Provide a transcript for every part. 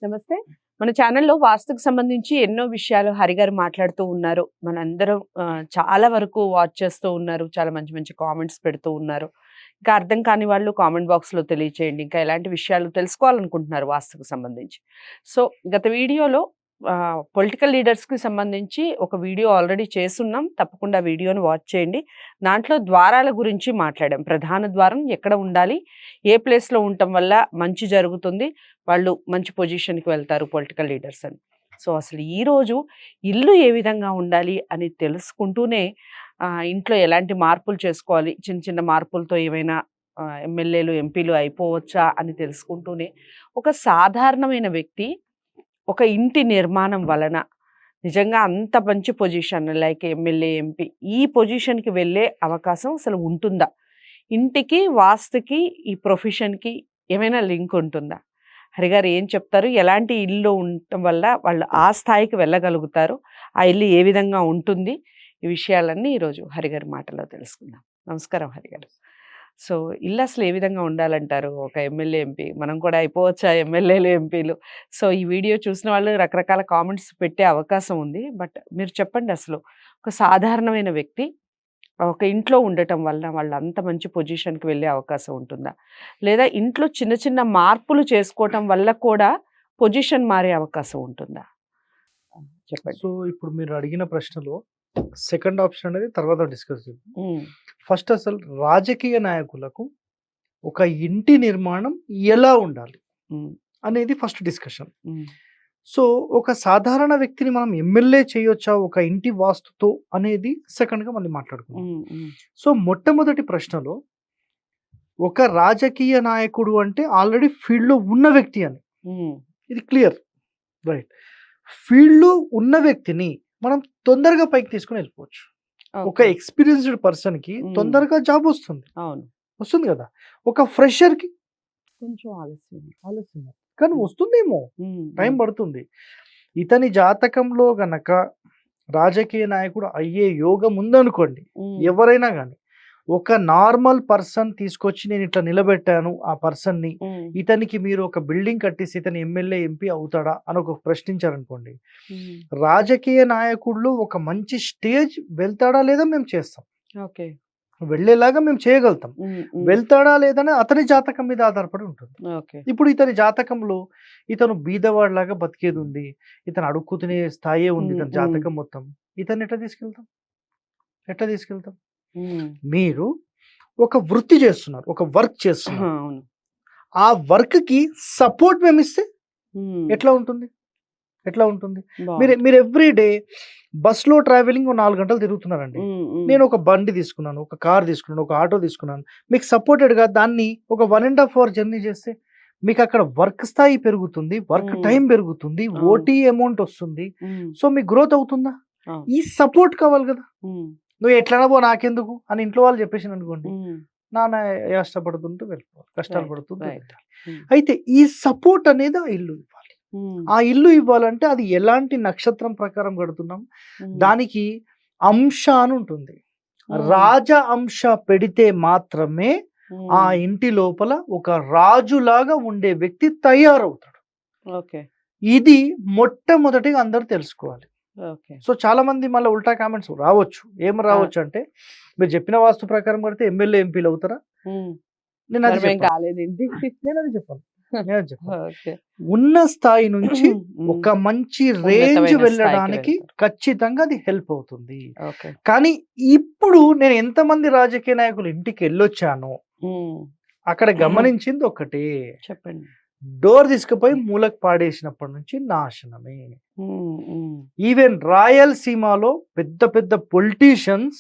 నమస్తే. మన ఛానల్‌లో వాస్తుకు సంబంధించి ఎన్నో విషయాలు హరిగారు మాట్లాడుతూ ఉన్నారు. మనందరం చాలా వరకు వాచ్ చేస్తూ ఉన్నారు. చాలా మంచి మంచి కామెంట్స్ పెడుతూ ఉన్నారు. ఇంకా అర్థం కాని వాళ్ళు కామెంట్ బాక్స్‌లో తెలియచేయండి. ఇంకా ఎలాంటి విషయాలు తెలుసుకోవాలనుకుంటున్నారు వాస్తుకు సంబంధించి. సో, గత వీడియోలో పొలిటికల్ లీడర్స్‌కి సంబంధించి ఒక వీడియో ఆల్రెడీ చేసున్నాం. తప్పకుండా వీడియోని వాచ్ చేయండి. దాంట్లో ద్వారాల గురించి మాట్లాడాం. ప్రధాన ద్వారం ఎక్కడ ఉండాలి? ఏ ప్లేస్‌లో ఉండటం వల్ల మంచి జరుగుతుంది? వాళ్ళు మంచి పొజిషన్‌కి వెళ్తారు పొలిటికల్ లీడర్స్ అని. సో, అసలు ఈరోజు ఇల్లు ఏ విధంగా ఉండాలి అని తెలుసుకుంటూనే ఇంట్లో ఎలాంటి మార్పులు చేసుకోవాలి? చిన్న చిన్న మార్పులతో ఏమైనా ఎమ్మెల్యేలు, ఎంపీలు అయిపోవచ్చా అని తెలుసుకుంటూనే ఒక సాధారణమైన వ్యక్తి ఒక ఇంటి నిర్మాణం వలన నిజంగా అంత మంచి పొజిషన్ లైక్ ఎమ్మెల్యే, ఎంపీ ఈ పొజిషన్‌కి వెళ్ళే అవకాశం అసలు ఉంటుందా? ఇంటికి, వాస్తుకి, ఈ ప్రొఫెషన్‌కి ఏమైనా లింక్ ఉంటుందా? హరిగారు ఏం చెప్తారు? ఎలాంటి ఇల్లు ఉండటం వల్ల వాళ్ళు ఆ స్థాయికి వెళ్ళగలుగుతారు? ఆ ఇల్లు ఏ విధంగా ఉంటుంది? ఈ విషయాలన్నీ ఈరోజు హరిగారి మాటల్లో తెలుసుకుందాం. నమస్కారం హరిగారు. సో, ఇల్లు అసలు ఏ విధంగా ఉండాలంటారు? ఒక ఎమ్మెల్యే, ఎంపీ మనం కూడా అయిపోవచ్చా ఎమ్మెల్యేలు, ఎంపీలు? సో, ఈ వీడియో చూసిన వాళ్ళు రకరకాల కామెంట్స్ పెట్టే అవకాశం ఉంది. బట్ మీరు చెప్పండి అసలు ఒక సాధారణమైన వ్యక్తి ఒక ఇంట్లో ఉండటం వల్ల వాళ్ళు అంత మంచి పొజిషన్‌కి వెళ్ళే అవకాశం ఉంటుందా? లేదా ఇంట్లో చిన్న చిన్న మార్పులు చేసుకోవటం వల్ల కూడా పొజిషన్ మారే అవకాశం ఉంటుందా? చెప్పండి. సో ఇప్పుడు మీరు అడిగిన ప్రశ్నలో సెకండ్ ఆప్షన్ అనేది తర్వాత డిస్కస్ చేద్దాం. హ్మ్. ఫస్ట్ అసలు రాజకీయ నాయకులకు ఒక ఇంటి నిర్మాణం ఎలా ఉండాలి హ్మ్. అనేది ఫస్ట్ డిస్కషన్. హ్మ్. సో ఒక సాధారణ వ్యక్తిని మనం ఎమ్మెల్యే చేయొచ్చా ఒక ఇంటి వాస్తుతో అనేది సెకండ్గా మళ్ళీ మాట్లాడుకుందాం. హ్మ్. హ్మ్. సో మొట్టమొదటి ప్రశ్నలో ఒక రాజకీయ నాయకుడు అంటే ఆల్రెడీ ఫీల్డ్లో ఉన్న వ్యక్తి అని హ్మ్. ఇది క్లియర్, రైట్. ఫీల్డ్లో ఉన్న వ్యక్తిని మనం తొందరగా పైకి తీసుకుని వెళ్ళిపోవచ్చు. ఒక ఓకే. ఎక్స్పీరియన్స్డ్ పర్సన్‌కి తొందరగా జాబ్ వస్తుంది. అవును. వస్తుంది కదా! ఒక ఫ్రెషర్‌కి కొంచెం ఆలస్యం. ఆలస్యం. కానీ వస్తుందేమో. హ్మ్. టైం పడుతుంది. ఇతని జాతకంలో గనక రాజకీయ నాయకుడు అయ్యే యోగం ఉందనుకోండి, హ్మ్. ఎవరైనా గాని ఒక నార్మల్ పర్సన్ తీసుకొచ్చి నేను ఇట్లా నిలబెట్టాను ఆ పర్సన్‌ని. హ్మ్. ఇతనికి మీరు ఒక బిల్డింగ్ కట్టేసి ఇతను ఎమ్మెల్యే, ఎంపీ అవుతాడా అని ఒక ప్రశ్నించారనుకోండి. హ్మ్. రాజకీయ నాయకుడిలో ఒక మంచి స్టేజ్ వెళ్తాడా లేదా మేము చేస్తాం. ఓకే. వెళ్ళేలాగా మేము చేయగలుగుతాం. హ్మ్. హ్మ్. వెళ్తాడా లేదని అతని జాతకం మీద ఆధారపడి ఉంటుంది. ఓకే. ఇప్పుడు ఇతని జాతకంలో ఇతను బీదవాడిలాగా బతికేది ఉంది. ఇతను అడుక్కు తినే స్థాయే ఉంది హ్మ్. ఇతని హ్మ్. జాతకం మొత్తం. ఇతన్ని ఎట్లా తీసుకెళ్తాం? ఎట్లా తీసుకెళ్తాం? హ్మ్. మీరు ఒక వృత్తి చేస్తున్నారు. ఒక వర్క్ చేస్తున్నారు. అవును. ఆ వర్క్‌కి సపోర్ట్ మేమిస్తే హ్మ్. ఎట్లా ఉంటుంది? ఎట్లా ఉంటుంది? మీరు బావుంది. మీరు ఎవ్రీ డే బస్‌లో ట్రావెలింగ్ ఓ 4 గంటలు తిరుగుతున్నారండి. హ్మ్. హ్మ్. నేను ఒక బండి తీసుకున్నాను, ఒక కార్ తీసుకున్నాను, ఒక ఆటో తీసుకున్నాను. మీకు సపోర్టెడ్‌గా దాన్ని ఒక 1 ½ అవర్ జర్నీ చేస్తే మీకక్కడ వర్క్ స్థాయి పెరుగుతుంది. వర్క్ హ్మ్. టైమ్ పెరుగుతుంది. అవును. ఓటీ అమౌంట్ వస్తుంది. హ్మ్. సో, మీకు గ్రోత్ అవుతుందా? అవును. ఈ సపోర్ట్ కావాలి కదా! హ్మ్. నువ్వు ఎట్లైనా పో నాకెందుకు అని ఇంట్లో వాళ్ళు చెప్పేసిరనుకోండి. హ్మ్. నాన్న కష్టపడుతుంటూ వెళ్ళిపోవాలి. కష్టాలు రైట్. పడుతుంటూ రైట్. వెళ్ళాలి. హ్మ్. అయితే ఈ సపోర్ట్ అనేది ఆ ఇల్లు ఇవ్వాలి. హ్మ్. ఆ ఇల్లు ఇవ్వాలంటే అది ఎలాంటి నక్షత్రం ప్రకారం కడుతున్నాం? హ్మ్. దానికి అంశ అని ఉంటుంది. హ్మ్. రాజ అంశ పెడితే మాత్రమే ఆ హ్మ్. ఇంటి లోపల ఒక రాజులాగా ఉండే వ్యక్తి తయారవుతాడు. ఓకే. ఇది మొట్టమొదటిగా అందరూ తెలుసుకోవాలి. ఓకే. సో చాలా మంది మళ్ళా ఉల్టా కామెంట్స్ రావచ్చు. ఏం ఆ! రావచ్చు అంటే, మీరు చెప్పిన వాస్తు ప్రకారం కడితే ఎమ్మెల్యే, ఎంపీలు అవుతారా? హ్మ్. నేనది మరి మేము చెప్పను. కాలేదేంటి? నేనది చెప్పను. నేనది చెప్పను. ఓకే. ఉన్న స్థాయి నుంచి హ్మ్. ఒక మంచి రేంజ్ ఉన్నతమైన స్థాయికి వెళ్ళడానికి వెళ్తారు. ఖచ్చితంగా అది హెల్ప్ అవుతుంది. ఓకే. కానీ ఇప్పుడు నేను ఎంతమంది రాజకీయ నాయకుల ఇంటికెళ్ళొచ్చానో, హ్మ్. అక్కడ గమనించింది ఒకటే. చెప్పండి. డోర్ తీసుకుపోయి మూలకు పాడేసినప్పటి నుంచి నాశనమే. హ్మ్. హ్మ్. ఈవెన్ రాయలసీమలో పెద్ద పెద్ద పొలిటీషియన్స్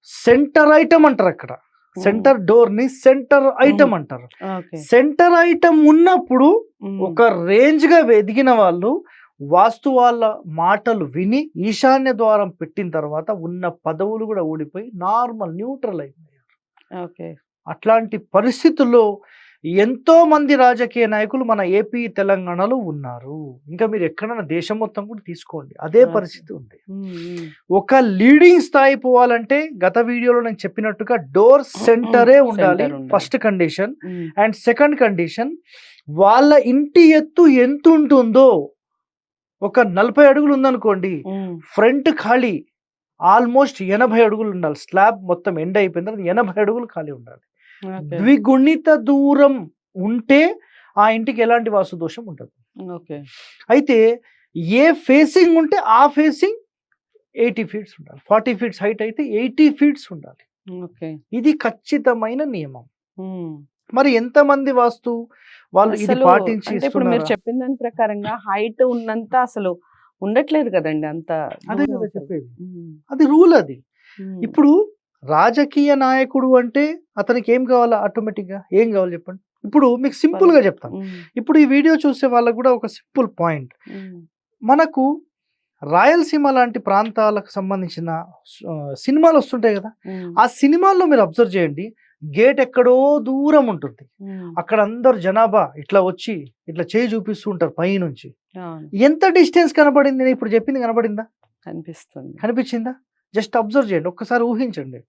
సెంటర్ ఐటమ్ అంటారక్కడ. హ్మ్. సెంటర్ డోర్‌ని సెంటర్ ఐటమ్ అంటారు. ఓకే. సెంటర్ ఐటమ్ ఉన్నప్పుడు హ్మ్. ఒక రేంజ్‌గా ఎదిగిన వాళ్ళు వాస్తు వాళ్ళ మాటలు విని ఈశాన్య ద్వారం పెట్టిన తర్వాత ఉన్న పదవులు గూడా ఊడిపోయి నార్మల్ న్యూట్రల్ అయిపోయారు. ఓకే. అట్లాంటి పరిస్థితుల్లో ఎంతో మంది రాజకీయ నాయకులు మన ఏపీ, తెలంగాణలో ఉన్నారు. ఇంకా మీరు ఎక్కడైనా దేశం మొత్తం కూడా తీసుకోండి. అదే ఓకే. పరిస్థితి ఉంది. హ్మ్. హ్మ్. ఒక లీడింగ్ స్థాయి పోవాలంటే గత వీడియోలో నేను చెప్పినట్టుగా డోర్ సెంటరే ఉండాలి. సెంటర్ ఉండాలి. First condition. హ్మ్. అండ్ సెకండ్ కండిషన్ వాళ్ళ ఇంటి ఎత్తు ఎంత ఉంటుందో, ఒక 40 అడుగులు ఉందనుకోండి, ఫ్రంట్ ఖాళీ ఆల్మోస్ట్ 80 అడుగులు ఉండాలి. స్లాబ్ మొత్తం ఎండ్ అయిపోయిన తర్వాత 80 అడుగులు ఖాళీ ఉండాలి. ద్విగుణిత దూరం ఉంటే ఆ ఇంటికి ఎలాంటి వాస్తు దోషం ఉండదు. అయితే ఏ ఫేసింగ్ ఉంటే ఆ ఫేసింగ్ 80 ఫీట్స్ ఉండాలి. 40 ఫీట్స్ హైట్ అయితే 80 ఫీట్స్ ఉండాలి. ఇది ఖచ్చితమైన నియమం. మరి ఎంతమంది వాస్తు వాళ్ళు ఇది పాటించి ఇప్పుడు మీరు చెప్పిన దాని ప్రకారంగా హైట్ ఉన్నంత అసలు ఉండట్లేదు కదండి అంత. అదే కదా చెప్పేది, అది రూల్ అది. ఇప్పుడు రాజకీయ నాయకుడు అంటే అతనికి ఏం కావాలా? ఆటోమేటిక్ గా ఏం కావాలి చెప్పండి. ఇప్పుడు మీకు సింపుల్ గా చెప్తాను. ఇప్పుడు ఈ వీడియో చూసే వాళ్ళకు కూడా ఒక సింపుల్ పాయింట్, మనకు రాయలసీమ లాంటి ప్రాంతాలకు సంబంధించిన సినిమాలు వస్తుంటాయి కదా, ఆ సినిమాల్లో మీరు అబ్జర్వ్ చేయండి, గేట్ ఎక్కడో దూరం ఉంటుంది, అక్కడ అందరు జనాభా ఇట్లా వచ్చి ఇట్లా చేయి చూపిస్తూ ఉంటారు పైనుంచి. ఎంత డిస్టెన్స్ కనపడింది? నేను ఇప్పుడు చెప్పింది కనపడిందా? కనిపించిందా? జస్ట్ అబ్జర్వ్ చేయండి, ఒక్కసారి ఊహించండి.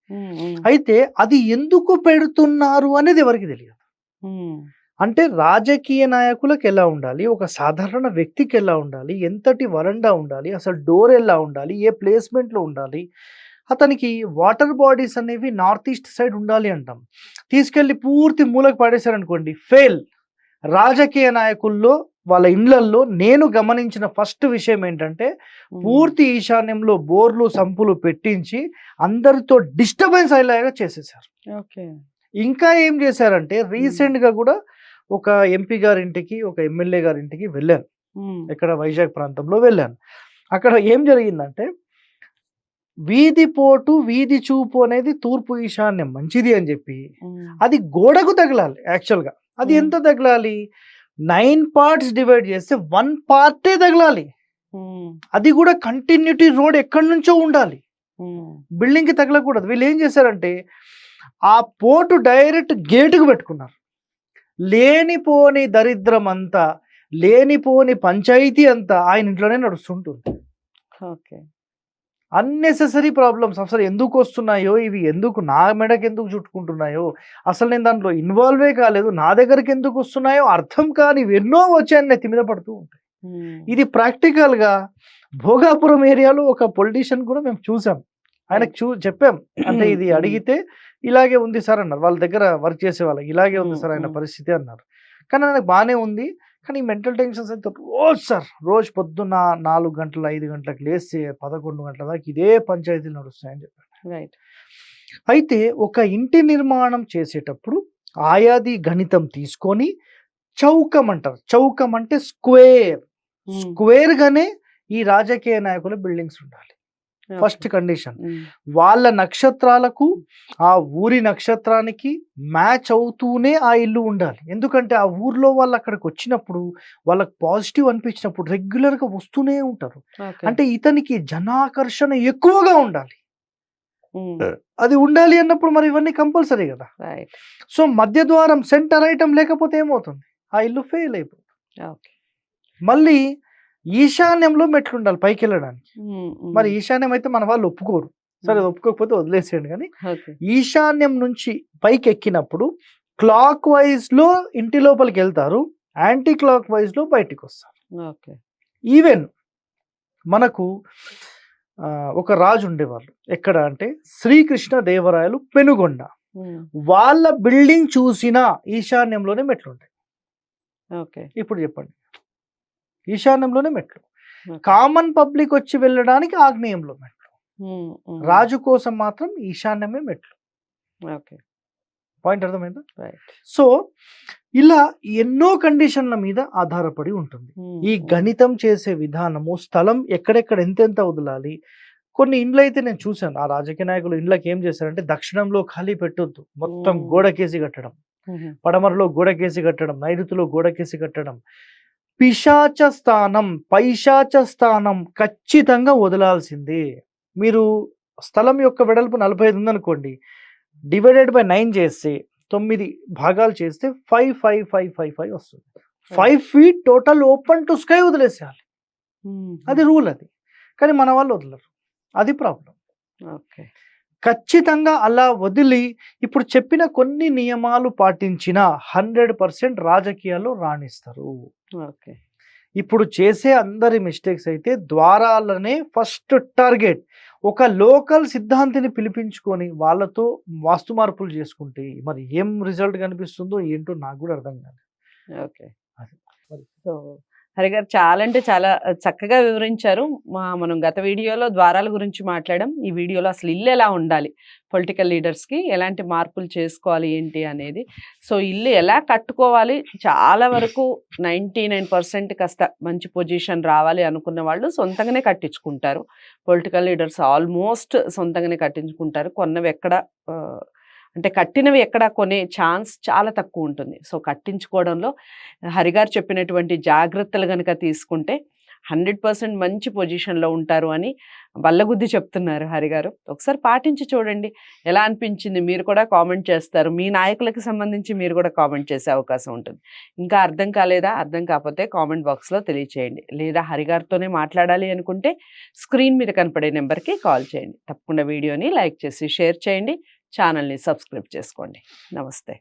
అయితే అది ఎందుకు పెడుతున్నారు అనేది ఎవరికి తెలియదు. అంటే రాజకీయ నాయకులకు ఎలా ఉండాలి, ఒక సాధారణ వ్యక్తికి ఎలా ఉండాలి, ఎంతటి వరండా ఉండాలి, అసలు డోర్ ఎలా ఉండాలి, ఏ ప్లేస్మెంట్లో ఉండాలి, అతనికి వాటర్ బాడీస్ అనేవి నార్త్ ఈస్ట్ సైడ్ ఉండాలి అంటాం. తీసుకెళ్ళి పూర్తి మూలకు పడేశారనుకోండి, ఫెయిల్. రాజకీయ నాయకుల్లో వాళ్ళ ఇండ్లల్లో నేను గమనించిన ఫస్ట్ విషయం ఏంటంటే, పూర్తి ఈశాన్యంలో బోర్లు సంపులు పెట్టించి అందరితో డిస్టర్బెన్స్ అయ్యేలాగా చేసేసారు. ఇంకా ఏం చేశారంటే, రీసెంట్ గా కూడా ఒక ఎంపీ గారింటికి, ఒక ఎమ్మెల్యే గారింటికి వెళ్ళాను, ఇక్కడ వైజాగ్ ప్రాంతంలో వెళ్ళాను. అక్కడ ఏం జరిగిందంటే, వీధి పోటు వీధి చూపు అనేది తూర్పు ఈశాన్యం మంచిది అని చెప్పి అది గోడకు తగలాలి. యాక్చువల్గా అది ఎంత తగలాలి? 9 పార్ట్స్ డివైడ్ చేస్తే 1 పార్టే తగలాలి. అది కూడా కంటిన్యూటీ రోడ్ ఎక్కడి నుంచో ఉండాలి, బిల్డింగ్ కి తగలకూడదు. వీళ్ళు ఏం చేశారంటే, ఆ పోటు డైరెక్ట్ గేటుకు పెట్టుకున్నారు. లేనిపోని దరిద్రం అంతా, లేనిపోని పంచాయతీ అంతా ఆయన ఇంట్లోనే నడుస్తుంటుంది. అన్నెసెసరీ ప్రాబ్లమ్స్ అసలు ఎందుకు వస్తున్నాయో, ఇవి ఎందుకు నా మెడకి ఎందుకు చుట్టుకుంటున్నాయో, అసలు నేను దాంట్లో ఇన్వాల్వే కాలేదు, నా దగ్గరికి ఎందుకు వస్తున్నాయో అర్థం కాని ఎన్నో వచ్చాయని నెత్తి మీద పడుతూ ఉంటాయి. ఇది ప్రాక్టికల్ గా భోగాపురం ఏరియాలో ఒక పొలిటీషియన్ కూడా మేము చూసాం. ఆయనకు చెప్పాం, అంటే ఇది అడిగితే ఇలాగే ఉంది సార్ అన్నారు. వాళ్ళ దగ్గర వర్క్ చేసే వాళ్ళకి ఇలాగే ఉంది సార్ ఆయన పరిస్థితి అన్నారు. కానీ ఆయనకు బాగానే ఉంది, కానీ మెంటల్ టెన్షన్స్ అయితే రోజు పొద్దున్న 4 గంటలు 5 గంటలకు లేస్తే 11 గంటల దాకా ఇదే పంచాయతీలు నడుస్తాయని చెప్పారు. అయితే ఒక ఇంటి నిర్మాణం చేసేటప్పుడు ఆయాది గణితం తీసుకొని చౌకం అంటారు. చౌకం అంటే స్క్వేర్ గానే ఈ రాజకీయ నాయకుల బిల్డింగ్స్ ఉండాలి. First condition. వాళ్ళ నక్షత్రాలకు ఆ ఊరి నక్షత్రానికి మ్యాచ్ అవుతూనే ఆ ఇల్లు ఉండాలి. ఎందుకంటే ఆ ఊర్లో వాళ్ళు అక్కడికి వచ్చినప్పుడు వాళ్ళకి పాజిటివ్ అనిపించినప్పుడు రెగ్యులర్ గా వస్తూనే ఉంటారు. అంటే ఇతనికి జనాకర్షణ ఎక్కువగా ఉండాలి. అది ఉండాలి అన్నప్పుడు మరి ఇవన్నీ కంపల్సరీ కదా. సో మధ్య ద్వారం సెంటర్ ఐటమ్ లేకపోతే ఏమవుతుంది? ఆ ఇల్లు ఫెయిల్ అయిపోతుంది. మళ్ళీ ఈశాన్యంలో మెట్లు ఉండాలి పైకి వెళ్ళడానికి. మరి ఈశాన్యం అయితే మన వాళ్ళు ఒప్పుకోరు, సరే ఒప్పుకోకపోతే వదిలేసేయండి. కానీ ఈశాన్యం నుంచి పైకి ఎక్కినప్పుడు క్లాక్ వైజ్ లో ఇంటి లోపలికి వెళ్తారు, యాంటీ క్లాక్ వైజ్ లో బయటికి వస్తారు. ఈవెన్ మనకు ఒక రాజు ఉండేవాళ్ళు, ఎక్కడ అంటే శ్రీకృష్ణ దేవరాయలు పెనుగొండ. వాళ్ళ బిల్డింగ్ చూసిన ఈశాన్యంలోనే మెట్లు ఉంటాయి. ఇప్పుడు చెప్పండి, ఈశాన్యంలోనే మెట్లు. కామన్ పబ్లిక్ వచ్చి వెళ్ళడానికి ఆగ్నేయంలో మెట్లు, రాజు కోసం మాత్రం ఈశాన్యమే మెట్లు. పాయింట్ అర్థమైందా? సో ఇలా ఎన్నో కండిషన్ల మీద ఆధారపడి ఉంటుంది ఈ గణితం చేసే విధానము. స్థలం ఎక్కడెక్కడ ఎంతెంత వదలాలి. కొన్ని ఇండ్లు అయితే నేను చూశాను, ఆ రాజకీయ నాయకులు ఇండ్లకి ఏం చేశారంటే, దక్షిణంలో ఖాళీ పెట్టొద్దు, మొత్తం గోడకేసి కట్టడం, పడమరలో గోడకేసి కట్టడం, నైరుతిలో గోడకేసి కట్టడం. పిశాచ స్థానం, పైశాచ స్థానం ఖచ్చితంగా వదలాల్సిందే. మీరు స్థలం యొక్క వెడల్పు 45 ఉందనుకోండి, డివైడెడ్ బై 9 చేస్తే 9 భాగాలు చేస్తే 5 వస్తుంది. 5 feet total open to sky వదిలేసేయాలి. అది రూల్ అది. కానీ మన వాళ్ళు వదలరు, అది ప్రాబ్లం. ఖచ్చితంగా అలా వదిలి ఇప్పుడు చెప్పిన కొన్ని నియమాలు పాటించిన 100% రాజకీయాల్లో రాణిస్తారు. ఓకే. ఇప్పుడు చేసే అందరి మిస్టేక్స్ అయితే ద్వారాలనే ఫస్ట్ టార్గెట్. ఒక లోకల్ సిద్ధాంతిని పిలిపించుకొని వాళ్ళతో వాస్తు మార్పులు చేసుకుంటే మరి ఏం రిజల్ట్ కనిపిస్తుందో ఏంటో నాకు కూడా అర్థం కాదు. ఓకే. అది. మరి సో, హరిగారు చాలా అంటే చాలా చక్కగా వివరించారు. మనం గత వీడియోలో ద్వారాల గురించి మాట్లాడాం. ఈ వీడియోలో అసలు ఇల్లు ఎలా ఉండాలి, పొలిటికల్ లీడర్స్‌కి ఎలాంటి మార్పులు చేసుకోవాలి ఏంటి అనేది. సో, ఇల్లు ఎలా కట్టుకోవాలి, చాలా వరకు 99% కాస్త మంచి పొజిషన్ రావాలి అనుకున్న వాళ్ళు సొంతంగానే కట్టించుకుంటారు. పొలిటికల్ లీడర్స్ ఆల్మోస్ట్ సొంతంగానే కట్టించుకుంటారు. కొన్నవి ఎక్కడ అంటే కట్టినవి ఎక్కడ కొనే ఛాన్స్ చాలా తక్కువ ఉంటుంది. సో, కట్టించుకోవడంలో హరిగారు చెప్పినటువంటి జాగ్రత్తలు గనక తీసుకుంటే 100% మంచి పొజిషన్‌లో ఉంటారు అని బల్లగుద్ది చెప్తున్నారు హరిగారు. ఒకసారి పాటించి చూడండి. ఎలా అనిపించింది మీరు కూడా కామెంట్ చేస్తారు. మీ నాయకులకి సంబంధించి మీరు కూడా కామెంట్ చేసే అవకాశం ఉంటుంది. ఇంకా అర్థం కాలేదా? అర్థం కాకపోతే కామెంట్ బాక్స్‌లో తెలియచేయండి. లేదా హరిగారితోనే మాట్లాడాలి అనుకుంటే స్క్రీన్ మీద కనపడే నెంబర్‌కి కాల్ చేయండి. తప్పకుండా వీడియోని లైక్ చేసి షేర్ చేయండి. ఛానల్‌ని సబ్స్క్రైబ్ చేసుకోండి. నమస్తే.